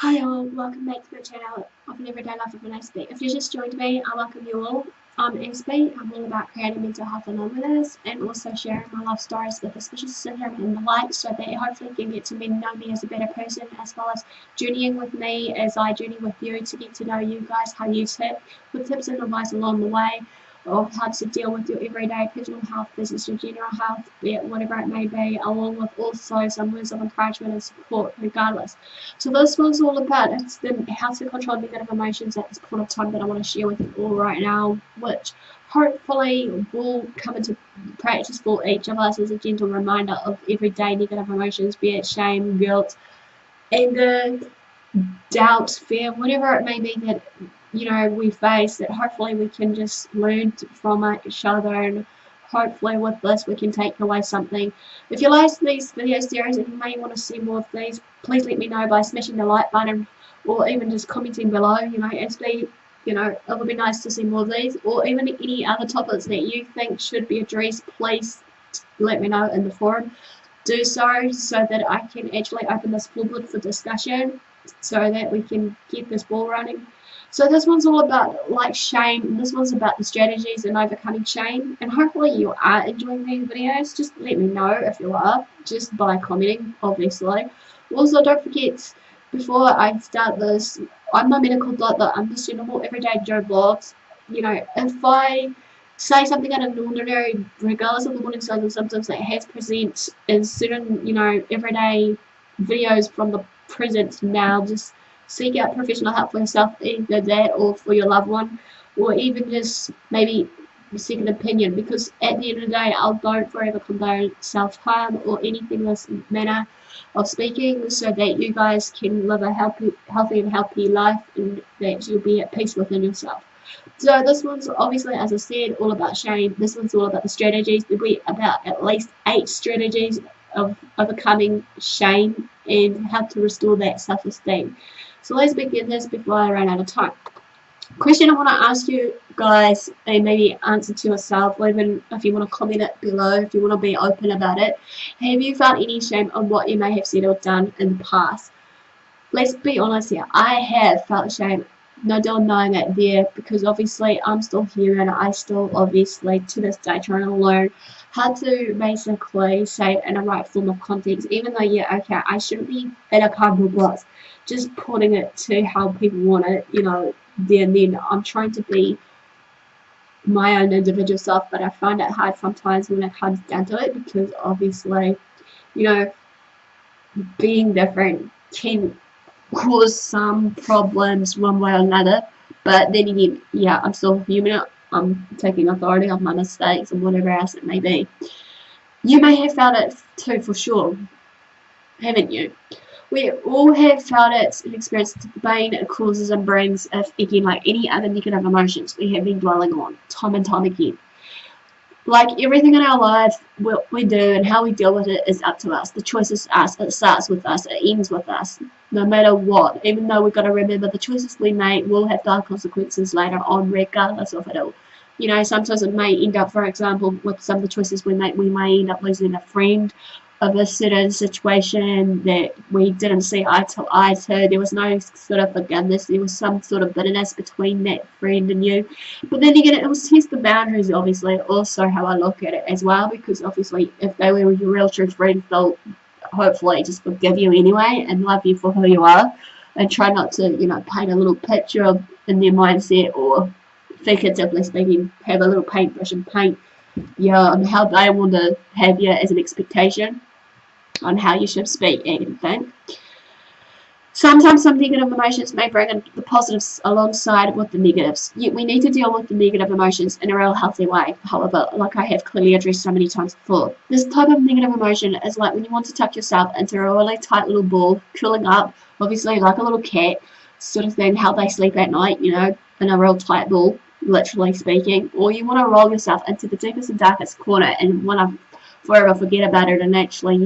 Hi all, welcome back to my channel of an everyday life of an Aspie. If you just joined me, I welcome you all. I'm Aspie. I'm all about creating mental health anomalies and also sharing my life stories with suspicious syndrome and the like, so that hopefully you can get to know me as a better person, as well as journeying with me as I journey with you to get to know you guys, how you tip, with tips and advice along the way of how to deal with your everyday personal health, business and general health, be it whatever it may be, along with also some words of encouragement and support regardless. So this one's all about how to control negative emotions at this point of time that I want to share with you all right now, which hopefully will come into practice for each of us as a gentle reminder of everyday negative emotions, be it shame, guilt, anger, doubt, fear, whatever it may be that we face, that hopefully we can just learn from each other, and hopefully with this we can take away something. If you like these video series and you may want to see more of these, please let me know by smashing the like button or even just commenting below. It would be nice to see more of these, or even any other topics that you think should be addressed. Please let me know in the forum. Do so that I can actually open this forward for discussion, so that we can get this ball running. So this one's all about shame. This one's about the strategies and overcoming shame. And hopefully you are enjoying these videos. Just let me know if you are, just by commenting, obviously. Also, don't forget, before I start this, I'm my medical doctor. I'm just normal everyday Joe blogs. If I say something out of the ordinary, regardless of the warning signs and symptoms that has present in certain, everyday videos from the present now, just seek out professional help for yourself, either that or for your loved one, or even just maybe seek an opinion, because at the end of the day, I don't forever condone self-harm or anything in this manner of speaking, so that you guys can live a healthy and healthy life, and that you'll be at peace within yourself. So this one's obviously, as I said, all about shame. This one's all about the strategies. There'll be about at least 8 strategies of overcoming shame and how to restore that self-esteem. So let's begin this before I run out of time. Question I want to ask you guys, and maybe answer to yourself, or even if you want to comment it below, if you want to be open about it. Have you felt any shame on what you may have said or done in the past? Let's be honest here. I have felt shame, no denying it there, because obviously I'm still here and I still obviously to this day trying to learn how to basically say it in a right form of context, even though okay, I shouldn't be in a cardboard box just putting it to how people want it, there and then. I'm trying to be my own individual self, but I find it hard sometimes when it comes down to it, because obviously, being different can cause some problems one way or another. But then again, I'm still human. I'm taking authority of my mistakes and whatever else it may be. You may have felt it too, for sure, haven't you? We all have felt it and experienced the pain it causes and brings, if again, like any other negative emotions we have been dwelling on time and time again. Like everything in our life, what we do and how we deal with it is up to us. The choice is us. It starts with us. It ends with us. No matter what. Even though we've got to remember the choices we make will have dark consequences later on, regardless of it all. Sometimes it may end up, for example, with some of the choices we make, we may end up losing a friend of a certain situation that we didn't see eye to eye to. There was no sort of forgiveness. There was some sort of bitterness between that friend and you. But then again, it was test the boundaries, obviously, also how I look at it as well, because obviously if they were your real true friends, they'll hopefully just forgive you anyway and love you for who you are, and try not to, paint a little picture of, in their mindset, or figuratively speaking, have a little paintbrush and paint on how they want to have you as an expectation on how you should speak and think. Sometimes some negative emotions may bring in the positives alongside with the negatives. Yet we need to deal with the negative emotions in a real healthy way. However, like I have clearly addressed so many times before, this type of negative emotion is like when you want to tuck yourself into a really tight little ball, curling up, obviously like a little cat, sort of thing, how they sleep at night, in a real tight ball, literally speaking. Or you want to roll yourself into the deepest and darkest corner and want to forever forget about it, and actually,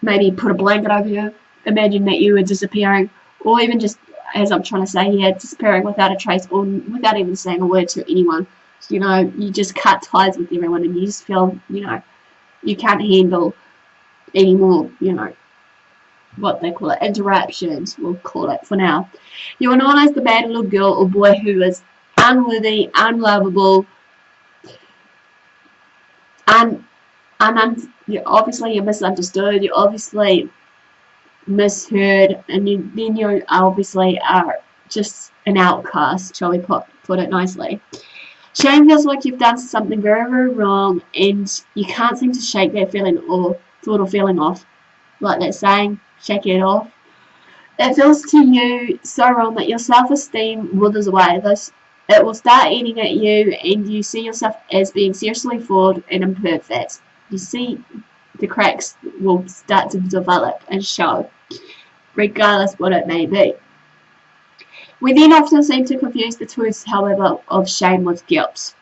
maybe put a blanket over you. Imagine that you were disappearing, or even just, as I'm trying to say here, disappearing without a trace, or without even saying a word to anyone. You just cut ties with everyone, and you just feel, you can't handle anymore, what they call it, interruptions, we'll call it for now. You are known as the bad little girl or boy who is unworthy, unlovable, obviously you're misunderstood, you're obviously misheard, and then you obviously are just an outcast, shall we put it nicely. Shame feels like you've done something very, very wrong, and you can't seem to shake that feeling or thought or feeling off. Like that saying, shake it off. It feels to you so wrong that your self-esteem withers away. It will start eating at you, and you see yourself as being seriously flawed and imperfect. You see the cracks will start to develop and show, regardless what it may be. We then often seem to confuse the two, however, of shame with guilt,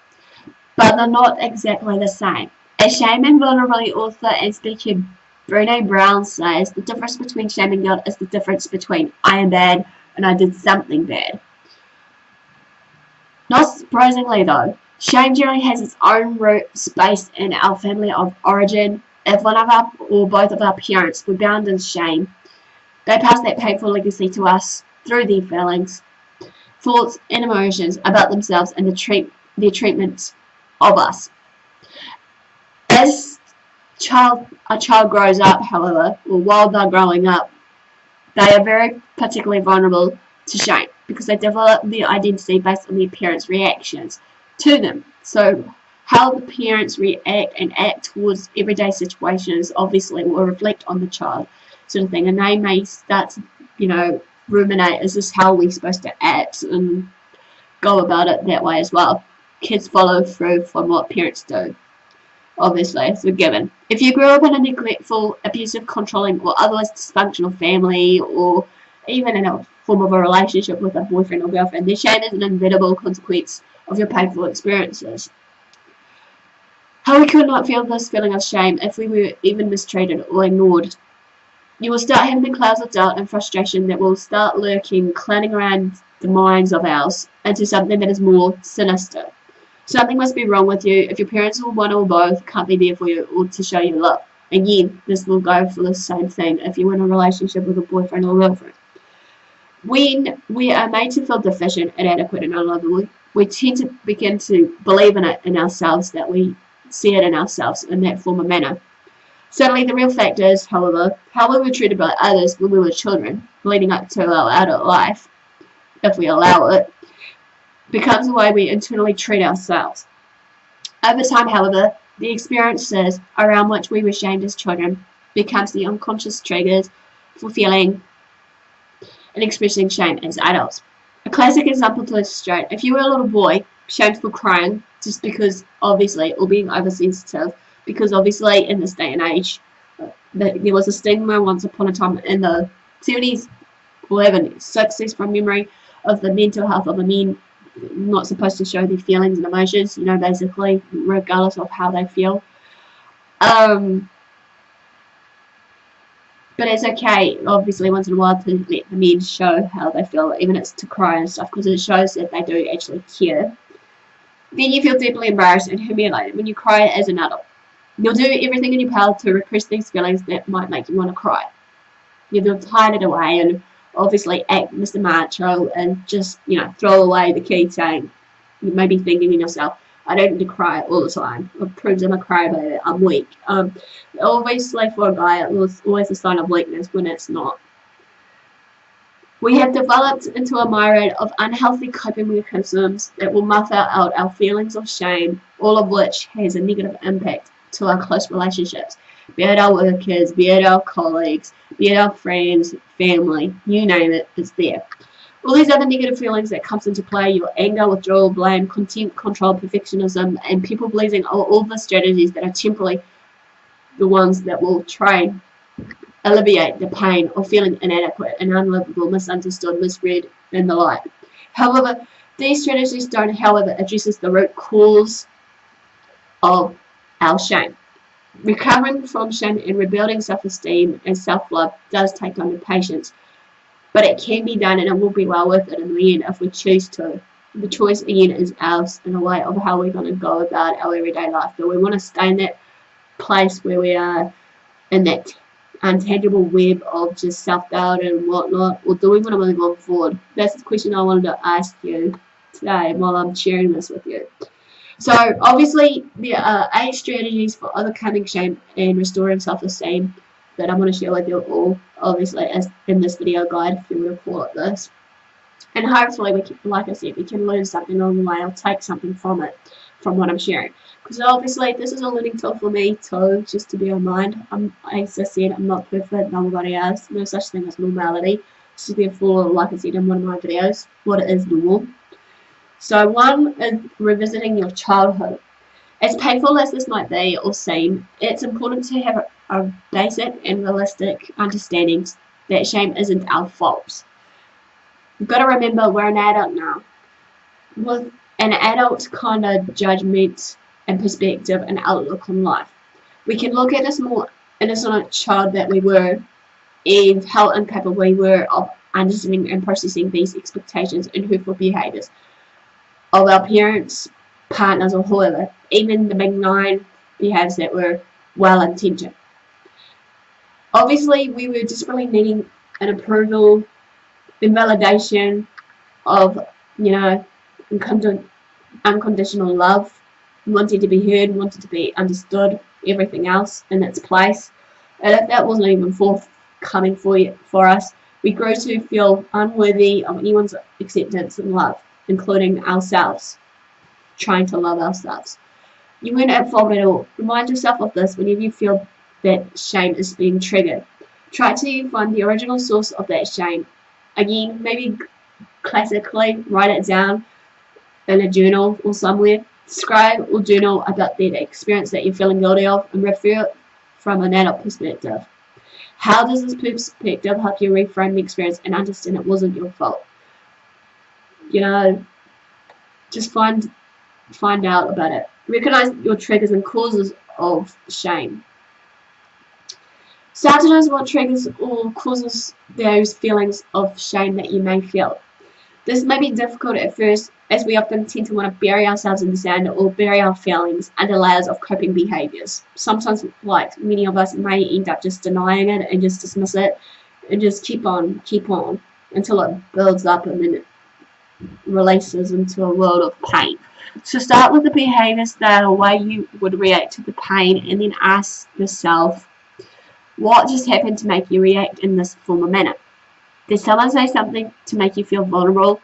but they're not exactly the same. As shame and vulnerability author and speaker Brene Brown says, the difference between shame and guilt is the difference between I am bad and I did something bad. Not surprisingly though, shame generally has its own root space in our family of origin. If one of our or both of our parents were bound in shame, they pass that painful legacy to us through their feelings, thoughts and emotions about themselves and their treatment of us. As a child grows up, however, or while they're growing up, they are very particularly vulnerable to shame because they develop their identity based on their parents' reactions to them. So how the parents react and act towards everyday situations obviously will reflect on the child, sort of thing, and they may start to, ruminate, is this how we're supposed to act, and go about it that way as well. Kids follow through from what parents do. Obviously, it's a given. If you grew up in a neglectful, abusive, controlling, or otherwise dysfunctional family, or even in a form of a relationship with a boyfriend or girlfriend, then shame is an inevitable consequence of your painful experiences. How we could not feel this feeling of shame if we were even mistreated or ignored. You will start having the clouds of doubt and frustration that will start lurking, clouding around the minds of ours into something that is more sinister. Something must be wrong with you if your parents or one or both can't be there for you or to show you love. Again, this will go for the same thing if you're in a relationship with a boyfriend or girlfriend. When we are made to feel deficient, inadequate, and unlovable, we tend to begin to believe in it in ourselves, that we see it in ourselves in that form of manner. Certainly, the real fact is, however, how we were treated by others when we were children, leading up to our adult life, if we allow it, becomes the way we internally treat ourselves. Over time, however, the experiences around which we were shamed as children becomes the unconscious triggers for feeling and expressing shame as adults. A classic example to illustrate: if you were a little boy shamed for crying just because, obviously, or being oversensitive, because obviously in this day and age there was a stigma once upon a time in the 70s or even 60s from memory of the mental health of the men not supposed to show their feelings and emotions, basically regardless of how they feel. But it's okay, obviously, once in a while to let the men show how they feel, even if it's to cry and stuff, because it shows that they do actually care. Then you feel deeply embarrassed and humiliated when you cry as an adult. You'll do everything in your power to repress these feelings that might make you want to cry. You'll hide it away and obviously act Mr. Macho and just, throw away the key, saying, you may be thinking in yourself, I don't need to cry all the time. It proves I'm a crybaby, I'm weak. Obviously for a guy, it was always a sign of weakness when it's not. We have developed into a myriad of unhealthy coping mechanisms that will muff out our feelings of shame, all of which has a negative impact to our close relationships, be it our workers, be it our colleagues, be it our friends, family, you name it, it's there. All these other negative feelings that comes into play, your anger, withdrawal, blame, contempt, control, perfectionism, and people pleasing, are all the strategies that are temporarily the ones that will try and alleviate the pain of feeling inadequate and unlovable, misunderstood, misread, and the like. However, these strategies don't, address the root cause of our shame. Recovering from shame and rebuilding self-esteem and self-love does take time and patience, but it can be done and it will be well worth it in the end if we choose to. The choice again is ours in a way of how we're going to go about our everyday life. Do we want to stay in that place where we are in that untangible web of just self-doubt and whatnot, or do we want to move on forward? That's the question I wanted to ask you today while I'm sharing this with you. So obviously there are 8 strategies for overcoming shame and restoring self-esteem that I'm going to share with you all, obviously, as in this video guide, if you want to call it this. And hopefully, we can, like I said, we can learn something along the way or take something from it, from what I'm sharing. Because obviously, this is a learning tool for me too, just to bear in mind. As I said, I'm not perfect, nobody else. No such thing as normality. So therefore, like I said in one of my videos, what is normal. So 1 is revisiting your childhood. As painful as this might be or seem, it's important to have a basic and realistic understanding that shame isn't our fault. You've got to remember we're an adult now, with an adult kind of judgment and perspective and outlook on life. We can look at a small innocent child that we were and how incapable we were of understanding and processing these expectations and hurtful behaviours of our parents, partners, or whoever, even the benign behaviours that were well-intentioned. Obviously, we were desperately needing an approval, invalidation of, unconditional love, wanting to be heard, wanting to be understood, everything else in its place. And if that wasn't even forthcoming for us, we grew to feel unworthy of anyone's acceptance and love, including ourselves, trying to love ourselves. You weren't at fault at all. Remind yourself of this whenever you feel that shame is being triggered. Try to find the original source of that shame. Again, maybe classically, write it down in a journal or somewhere. Describe or journal about that experience that you're feeling guilty of and refer it from an adult perspective. How does this perspective help you reframe the experience and understand it wasn't your fault? Just find out about it. Recognize your triggers and causes of shame. Start to notice what triggers or causes those feelings of shame that you may feel. This may be difficult at first, as we often tend to want to bury ourselves in the sand or bury our feelings under layers of coping behaviors. Sometimes, like many of us, may end up just denying it and just dismiss it and just keep on until it builds up and then it releases into a world of pain. So start with the behavior style, way you would react to the pain, and then ask yourself, what just happened to make you react in this form of manner? Did someone say something to make you feel vulnerable,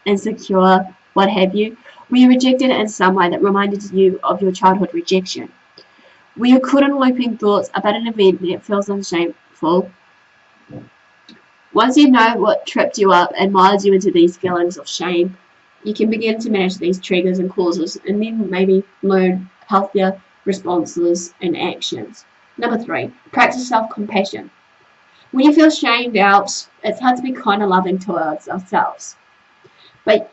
insecure, what have you? Were you rejected in some way that reminded you of your childhood rejection? Were you caught in looping thoughts about an event that feels shameful? Once you know what tripped you up and mired you into these feelings of shame, you can begin to manage these triggers and causes, and then maybe learn healthier responses and actions. Number 3, practice self-compassion. When you feel shamed out, it's hard to be kind and loving towards ourselves. But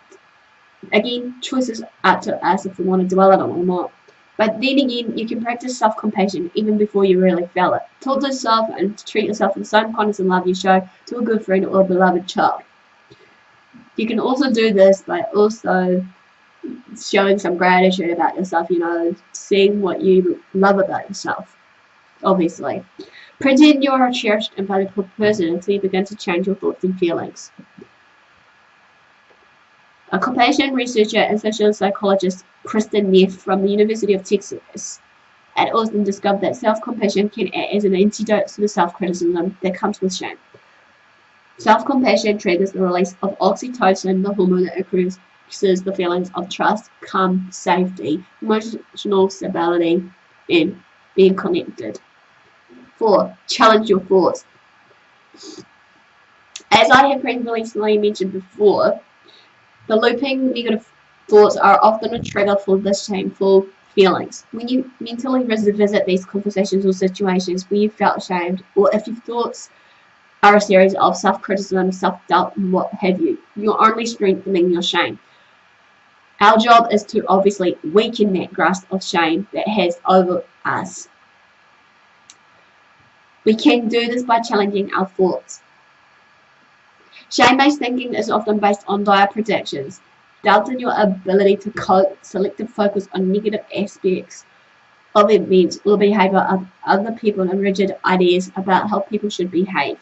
again, choices up to us if we want to dwell on it or not. But then again, you can practice self-compassion even before you really feel it. Talk to yourself and treat yourself with the same kindness and love you show to a good friend or a beloved child. You can also do this by also showing some gratitude about yourself, seeing what you love about yourself, obviously. Pretend you're a cherished and valuable person until you begin to change your thoughts and feelings. A compassion researcher and social psychologist Kristen Neff from the University of Texas at Austin discovered that self-compassion can act as an antidote to the self-criticism that comes with shame. Self-compassion triggers the release of oxytocin, the hormone that increases the feelings of trust, calm, safety, emotional stability, and being connected. 4. Challenge your thoughts. As I have previously mentioned before, the looping negative thoughts are often a trigger for the shameful feelings. When you mentally revisit these conversations or situations where you felt ashamed, or if your thoughts are a series of self-criticism, self-doubt, and what have you, you're only strengthening your shame. Our job is to obviously weaken that grasp of shame that has over us. We can do this by challenging our thoughts. Shame-based thinking is often based on dire predictions, doubt in your ability to cope, selective focus on negative aspects of events or behavior of other people and rigid ideas about how people should behave.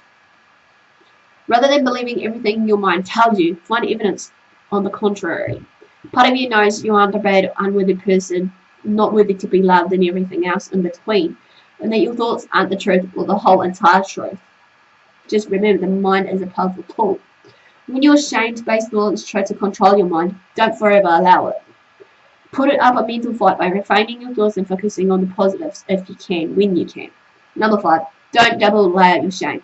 Rather than believing everything your mind tells you, find evidence on the contrary. Part of you knows you aren't a bad, unworthy person, not worthy to be loved, and everything else in between, and that your thoughts aren't the truth or the whole entire truth. Just remember, the mind is a powerful tool. When your shame-based thoughts try to control your mind, don't forever allow it. Put it up a mental fight by refining your thoughts and focusing on the positives if you can, when you can. Number 5, don't double layer your shame.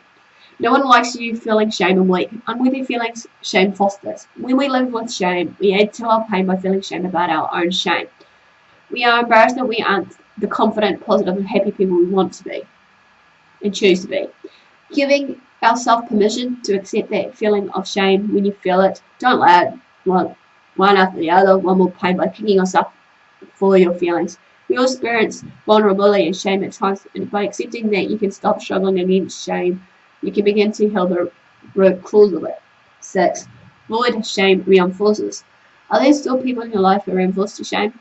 No one likes you feeling shame and weak. Unworthy feelings shame fosters. When we live with shame, we add to our pain by feeling shame about our own shame. We are embarrassed that we aren't the confident, positive, and happy people we want to be and choose to be. Giving ourselves permission to accept that feeling of shame when you feel it. Don't let one after the other, one more pain by kicking yourself for your feelings. We all experience vulnerability and shame at times, and by accepting that, you can stop struggling against shame. You can begin to heal the root cause of it. 6. Avoid shame reinforces. Are there still people in your life who reinforce your shame?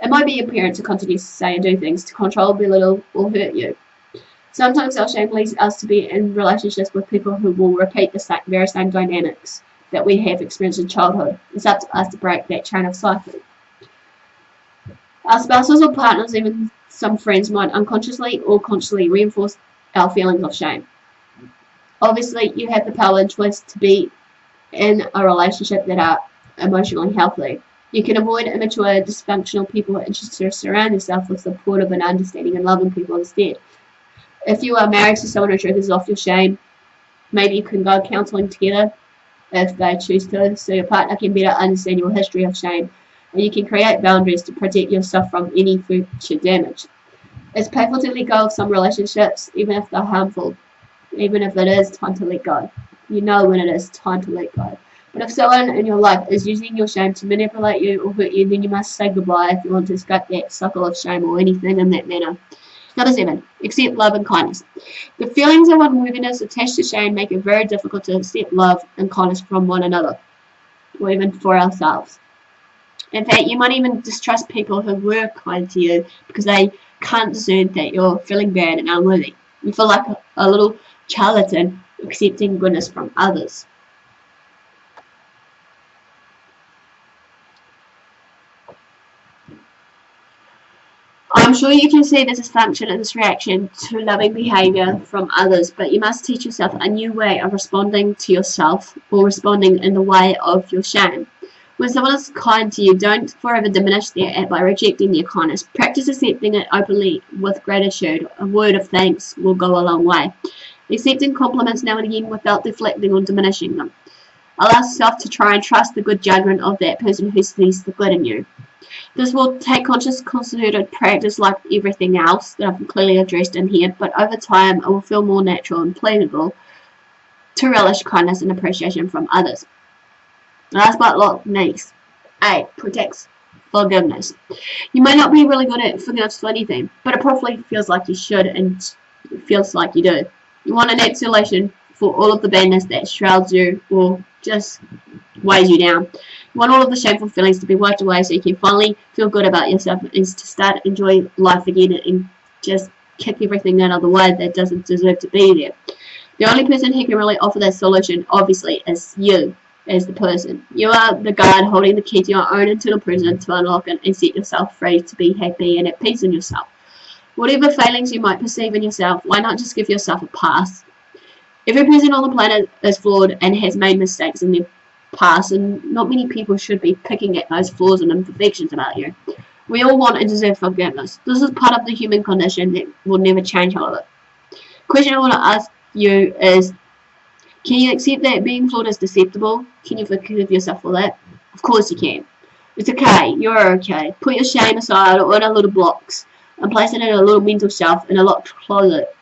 It might be your parents who continue to say and do things to control, belittle, or hurt you. Sometimes our shame leads us to be in relationships with people who will repeat the very same dynamics that we have experienced in childhood. It's up to us to break that chain of cycle. Our spouses or partners, even some friends, might unconsciously or consciously reinforce our feelings of shame. Obviously, you have the power and choice to be in a relationship that are emotionally healthy. You can avoid immature, dysfunctional people and just surround yourself with supportive and understanding and loving people instead. If you are married to someone who triggers off your shame, maybe you can go counselling together if they choose to, so your partner can better understand your history of shame, and you can create boundaries to protect yourself from any future damage. It's painful to let go of some relationships, even if they're harmful, even if it is time to let go. You know when it is time to let go. But if someone in your life is using your shame to manipulate you or hurt you, then you must say goodbye if you want to escape that cycle of shame or anything in that manner. Number 7, accept love and kindness. The feelings of unworthiness attached to shame make it very difficult to accept love and kindness from one another, or even for ourselves. In fact, you might even distrust people who were kind to you because they can't discern that you're feeling bad and unworthy. You feel like a little charlatan accepting goodness from others. I'm sure you can see this dysfunction and this reaction to loving behavior from others, but you must teach yourself a new way of responding to yourself or responding in the way of your shame. When someone is kind to you, don't forever diminish their act by rejecting their kindness. Practice accepting it openly with gratitude. A word of thanks will go a long way. Accepting compliments now and again without deflecting or diminishing them. Allow yourself to try and trust the good judgment of that person who sees the good in you. This will take conscious, concerted practice like everything else that I've clearly addressed in here, but over time it will feel more natural and pleasurable to relish kindness and appreciation from others. Last but not least, 8. Protects forgiveness. You may not be really good at forgiveness for anything, but it probably feels like you should and it feels like you do. You want an exhalation for all of the badness that shrouds you or just weighs you down. You want all of the shameful feelings to be wiped away so you can finally feel good about yourself and to start enjoying life again and just kick everything out of the way that doesn't deserve to be there. The only person who can really offer that solution, obviously, is you as the person. You are the guard holding the key to your own internal prison to unlock it and set yourself free to be happy and at peace in yourself. Whatever failings you might perceive in yourself, why not just give yourself a pass? Every person on the planet is flawed and has made mistakes in their past, and not many people should be picking at those flaws and imperfections about you. We all want and deserve forgiveness. This is part of the human condition that will never change, however. The question I want to ask you is, can you accept that being flawed is acceptable? Can you forgive yourself for that? Of course you can. It's okay. You're okay. Put your shame aside or in a little box and place it in a little mental shelf in a locked closet.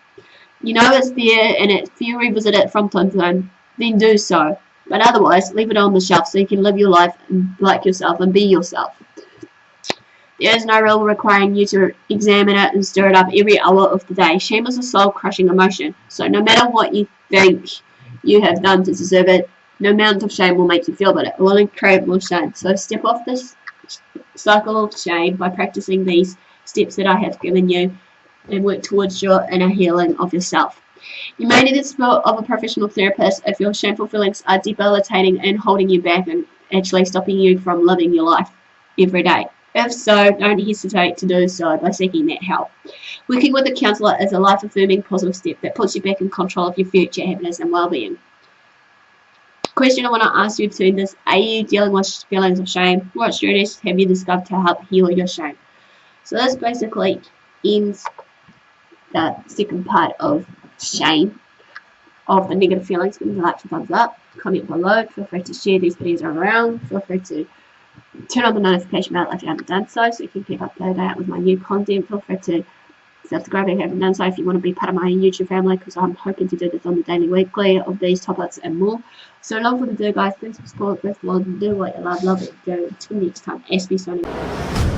You know it's there, and if you revisit it from time to time, then do so. But otherwise, leave it on the shelf so you can live your life like yourself and be yourself. There is no rule requiring you to examine it and stir it up every hour of the day. Shame is a soul-crushing emotion, so no matter what you think you have done to deserve it, no amount of shame will make you feel better. It will create more shame. So step off this cycle of shame by practicing these steps that I have given you and work towards your inner healing of yourself. You may need the support of a professional therapist if your shameful feelings are debilitating and holding you back and actually stopping you from living your life every day. If so, don't hesitate to do so by seeking that help. Working with a counsellor is a life-affirming positive step that puts you back in control of your future happiness and well-being. Question I want to ask you to this: are you dealing with feelings of shame? What strategies have you discovered to help heal your shame? So this basically ends the second part of shame, of the negative feelings. Give me a like and thumbs up, comment below, feel free to share these videos around, feel free to turn on the notification bell if you haven't done so you can keep up to date with my new content. Feel free to subscribe if you haven't done so if you want to be part of my YouTube family, because I'm hoping to do this on the daily, weekly of these topics and more. So long for the do, guys. Thanks for support. Best of all, do what you love, love it, do. Until next time, Aspie signing.